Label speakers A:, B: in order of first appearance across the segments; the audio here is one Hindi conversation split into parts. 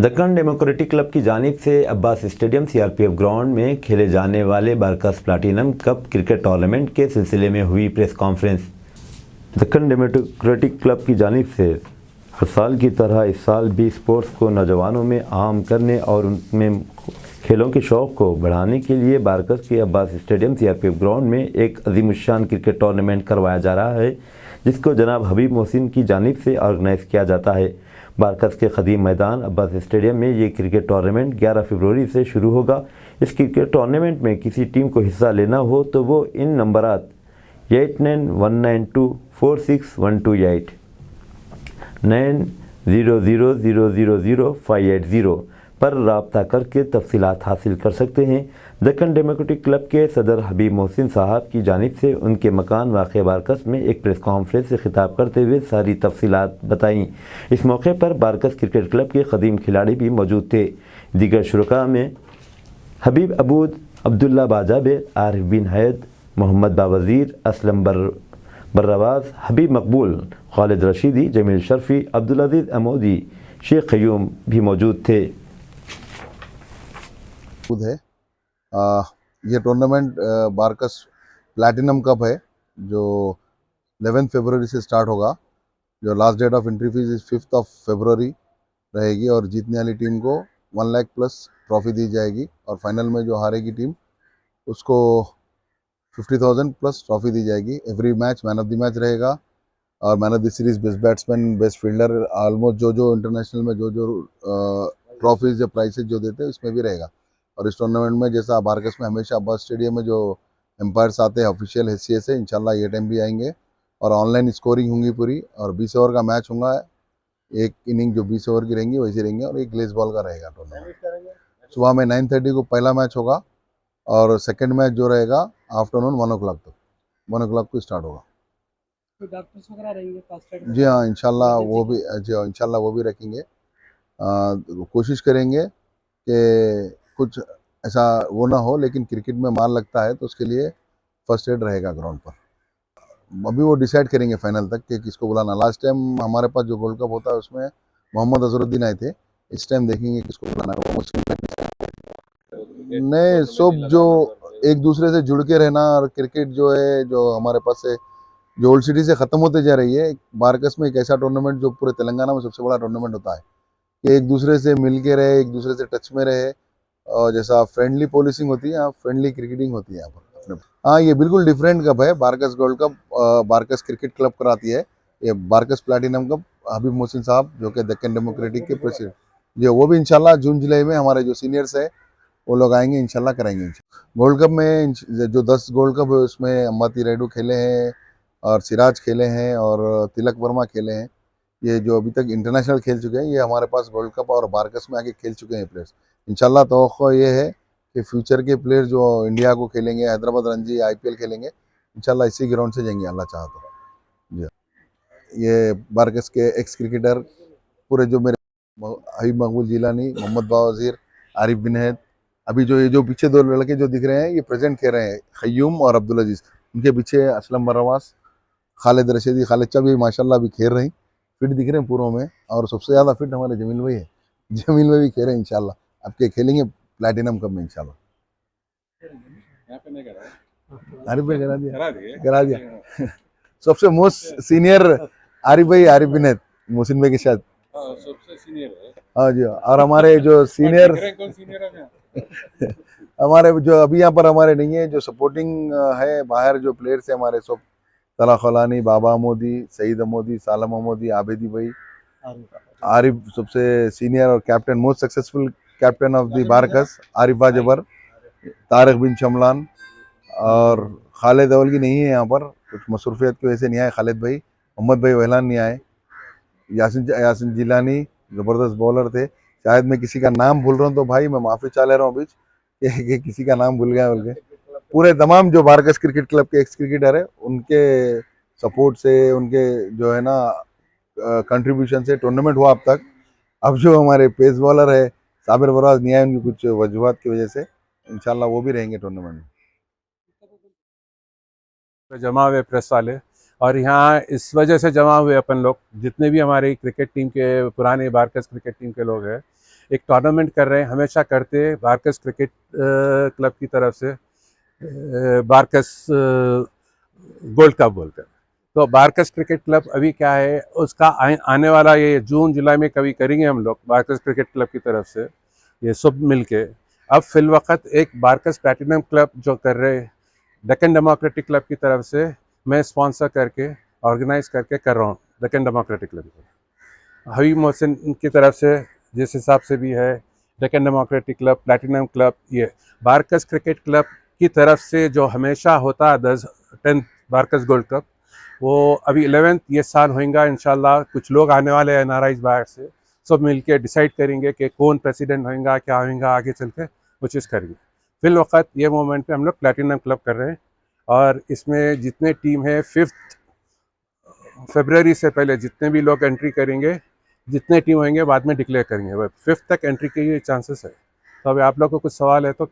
A: दक्कन डेमोक्रेटिक क्लब की जानिब से अब्बास स्टेडियम सीआरपीएफ ग्राउंड में खेले जाने वाले Barkas platinum cup cricket tournament के सिलसिले में हुई press conference. Deccan democratic club की जानिब से हर साल की तरह इस साल भी स्पोर्ट्स को नौजवानों में आम करने और उनमें खेलों के शौक़ को बढ़ाने के लिए बारकस के अब्बास स्टेडियम सीआरपीएफ ग्राउंड में एक अजीमुश्शान क्रिकेट टूर्नामेंट करवाया जा रहा है, जिसको जनाब हबीब मोहसिन की जानिब से ऑर्गेनाइज़ किया जाता है। बारकस के कदीम मैदान अब्बास स्टेडियम में ये क्रिकेट टूर्नामेंट 11 फरवरी से शुरू होगा। इस क्रिकेट टूर्नामेंट में किसी टीम को हिस्सा लेना हो तो वो इन नंबरात 8919246128 90000580 पर रब्ता करके तफसीलात हासिल कर सकते हैं। दक्कन डेमोक्रेटिक क्लब के सदर हबीब मोहसिन साहब की जानिब से उनके मकान वाक़ बारकस में एक प्रेस कॉन्फ्रेंस से खिताब करते हुए सारी तफसीलात बताईं। इस मौके पर बारकस क्रिकेट क्लब के कदीम खिलाड़ी भी मौजूद थे। दीगर शुरका में हबीब अबूद, अब्दुल्ला बाजाबे, आरिफ बिन हैद, मोहम्मद बावज़ीर, असलम बर्रवाज, हबीब मकबूल, खालिद रशीदी, जमील शर्फी, अब्दुल अजीज़ अमोदी, शेख क़य्यूम भी मौजूद थे।
B: है ये टूर्नामेंट बारकस प्लैटिनम कप है जो 11 फरवरी से स्टार्ट होगा। जो last date of entry fee 5 फरवरी रहेगी और जीतने वाली टीम को 1 लाख प्लस ट्रॉफी दी जाएगी और फाइनल में जो हारेगी टीम उसको 50,000 प्लस ट्रॉफी दी जाएगी। Every match man of the match रहेगा और man of the series, best batsman, best fielder, almost जो इंटरनेशनल में जो ट्रॉफीज या प्राइसेज जो देते हैं उसमें भी रहेगा। और इस टूर्नामेंट में जैसा बारकस में हमेशा अब्बास स्टेडियम में जो एम्पायर्स आते हैं ऑफिशियल हैसियत से, इंशाल्लाह ये टाइम भी आएंगे और ऑनलाइन स्कोरिंग होंगी पूरी और 20 ओवर का मैच होगा। एक इनिंग जो 20 ओवर की रहेंगी वैसी रहेंगे और एक ग्लेस बॉल का रहेगा टूर्नामेंट। सुबह में 9:30 को पहला मैच होगा और सेकेंड मैच जो रहेगा आफ्टरनून 1 o'clock तक, 1 o'clock को स्टार्ट होगा।
C: तो डॉक्टर्स वगैरह रहेंगे फर्स्ट एड?
B: जी हाँ, इंशाल्लाह वो भी, जी हाँ इंशाल्लाह वो भी रखेंगे। कोशिश करेंगे कि कुछ ऐसा वो ना हो, लेकिन क्रिकेट में मार लगता है तो उसके लिए फर्स्ट एड रहेगा ग्राउंड पर। अभी वो डिसाइड करेंगे फाइनल तक कि किसको बुलाना। लास्ट टाइम हमारे पास जो गोल्ड कप होता है उसमें मोहम्मद अजहरुद्दीन आए थे, इस टाइम देखेंगे किसको बुलाना है। वो नए सब जो एक दूसरे से जुड़ के रहना और क्रिकेट जो है जो हमारे पास है जो ओल्ड सिटी से ख़त्म होते जा रही है। बारकस में एक ऐसा टूर्नामेंट जो पूरे तेलंगाना में सबसे बड़ा टूर्नामेंट होता है कि एक दूसरे से मिल के रहे, एक दूसरे से टच में रहे और जैसा फ्रेंडली पॉलिसिंग होती है यहाँ फ्रेंडली क्रिकेटिंग होती है यहाँ पर अपने। हाँ, ये बिल्कुल डिफरेंट कप है। Barkas gold cup Barkas cricket club कराती है। ये बारकस प्लैटिनम कप हबीब मोहसिन साहब जो कि दक्कन डेमोक्रेटिक के प्रेसिडेंट, जो वो भी इंशाल्लाह जून जुलाई में हमारे जो सीनियर्स है वो लोग आएंगे, इंशाल्लाह कराएंगे। गोल्ड कप में जो 10 गोल्ड कप है उसमें अंबाती रायडू खेले हैं और सिराज खेले हैं और तिलक वर्मा खेले हैं। ये जो अभी तक इंटरनेशनल खेल चुके हैं ये हमारे पास गोल्ड कप और बारकस में आके खेल चुके हैं प्लेयर्स। इंशाल्लाह तवक्को ये है कि फ्यूचर के प्लेयर जो इंडिया को खेलेंगे, हैदराबाद रणजी, IPL खेलेंगे, इंशाल्लाह इसी ग्राउंड से जाएंगे अल्लाह चाहा तो। जी, ये बारकस के एक्स क्रिकेटर पूरे जो मेरे हबीब मकबूल जिलानी, मोहम्मद बावज़ीर, आरिफ बिन हैद, अभी जो ये जो पीछे 2 लड़के जो दिख रहे हैं ये प्रेजेंट खेल रहे हैं, क़य्यूम और अब्दुल अजीज़। उनके पीछे असलम बर्रवास, खालिद रशीदी, खालिद चा भी माशाल्लाह अभी खेल रहे हैं, फिट दिख रहे हैं पूरों में। और सबसे ज़्यादा फिट हमारे जमील भाई है, जमील भाई भी खेल रहे हैं इंशाल्लाह। आपके खेलेंगे प्लैटिनम कप में इंशाल्लाह। आरिफ भाई करा दिया सबसे मोस्ट सीनियर आरिफ भाई, आरिफ बिन हैद, मोहसिन भाई के साथ
D: सबसे सीनियर है।
B: हाँ जी। और हमारे जो सीनियर
D: कौन सीनियर है?
B: हमारे जो अभी यहाँ पर हमारे नहीं है, जो सपोर्टिंग है बाहर जो प्लेयर्स है हमारे सब, तला खलानी, बाबा अमोदी, सईद अमोदी, सालम अमोदी, आबिदी भाई, आरिफ सबसे सीनियर और captain, most successful captain of the Barkas, Arif जबर, तारिक बिन शमलान और खालिद अवल की नहीं है यहाँ पर, कुछ मसरूफियत की वजह से नहीं आए खालिद भाई। मोहम्मद भाई वहलान नहीं आए। यासिन जिलानी ज़बरदस्त बॉलर थे। शायद मैं किसी का नाम भूल रहा हूँ तो भाई मैं माफ़ी चाह ले रहा हूँ बीच कि किसी का नाम भूल गया बोल के। पूरे तमाम जो बारकस क्रिकेट क्लब के एक्स क्रिकेटर है उनके सपोर्ट से, उनके जो है ना कंट्रीब्यूशन से टूर्नामेंट हुआ अब तक। अब जो हमारे पेस बॉलर है साबिर बराज नहीं आए उनकी कुछ वजूहत की वजह से, इंशाल्लाह वो भी रहेंगे टूर्नामेंट में।
D: जमा हुए प्रेस वाले और यहाँ इस वजह से जमा हुए अपन लोग जितने भी हमारी क्रिकेट टीम के पुराने बारकस क्रिकेट टीम के लोग हैं, एक टूर्नामेंट कर रहे हैं, हमेशा करते हैं बारकस क्रिकेट क्लब की तरफ से, बारकस गोल्ड कप बोलकर। तो बारकस क्रिकेट क्लब अभी क्या है, उसका आने वाला ये जून जुलाई में कभी करेंगे हम लोग बारकस क्रिकेट क्लब की तरफ से ये सब मिलके। अब फिलवक्त एक बारकस प्लैटिनम क्लब जो कर रहे डेक्कन डेमोक्रेटिक क्लब की तरफ से मैं स्पॉन्सर करके ऑर्गेनाइज करके कर रहा हूँ डेक्कन डेमोक्रेटिक क्लब हबीब मोहसिन की तरफ से, जिस हिसाब से भी है Deccan democratic club, platinum club, ये बारकस क्रिकेट क्लब की तरफ से जो हमेशा होता है 10th बारकस गोल्ड कप, वो अभी 11th ये साल होएगा इंशाल्लाह। कुछ लोग आने वाले हैं NRIs बाहर से, सब मिलके डिसाइड करेंगे कि कौन प्रेसिडेंट होएगा, क्या होएगा, आगे चल के वो चीज़ करेंगे। फिल वक्त ये मोमेंट पे हम लोग प्लैटिनम क्लब कर रहे हैं और इसमें जितने टीम है 5 फरवरी से पहले जितने भी लोग एंट्री करेंगे, जितने टीम होंगे बाद में डिक्लेयर करेंगे। 5 तक एंट्री के ये चांसेस है। तो अभी आप लोग को कुछ सवाल है तो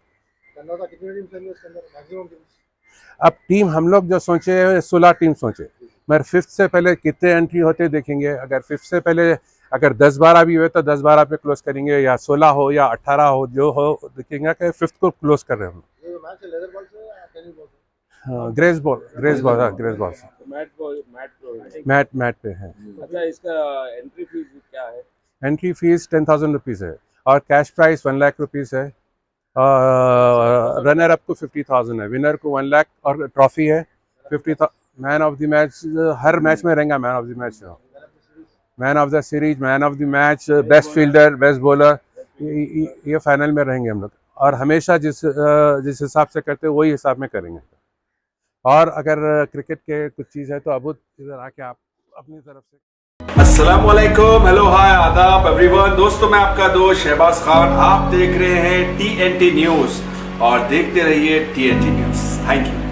D: अब टीम हम लोग जो सोचे 16 टीम सोचे, मगर 5 से पहले कितने एंट्री होते देखेंगे। अगर 5 से पहले अगर 10-12 भी हुए तो 10-12 पे क्लोज करेंगे, या 16 हो या 18 हो, जो हो देखेंगे कि 5th को क्लोज कर रहे हैं हम। ग्रेस बॉल मैट पे है।
E: अच्छा, इसका एंट्री फीस क्या है?
D: एंट्री फीस 10,000 रुपीज़ है और कैश प्राइस 1 लाख रुपीज़ है। रनर अप को 50,000 है, विनर को 1 लाख और ट्रॉफी है 50,000। Man of the match her match में रहेगा, man of the match, man of the series, man of the match, best fielder, best bowler, ये फाइनल में रहेंगे हम लोग। और हमेशा जिस हिसाब से करते वही हिसाब में करेंगे। और अगर क्रिकेट के कुछ चीज़ है तो अबूद इधर आके आप अपनी तरफ से।
F: अस्सलाम वालेकुम, हेलो, हाय, आदाब एवरीवन। दोस्तों, मैं आपका दोस्त शहबाज खान, आप देख रहे हैं TNT न्यूज़ और देखते रहिए TNT न्यूज़। Thank you.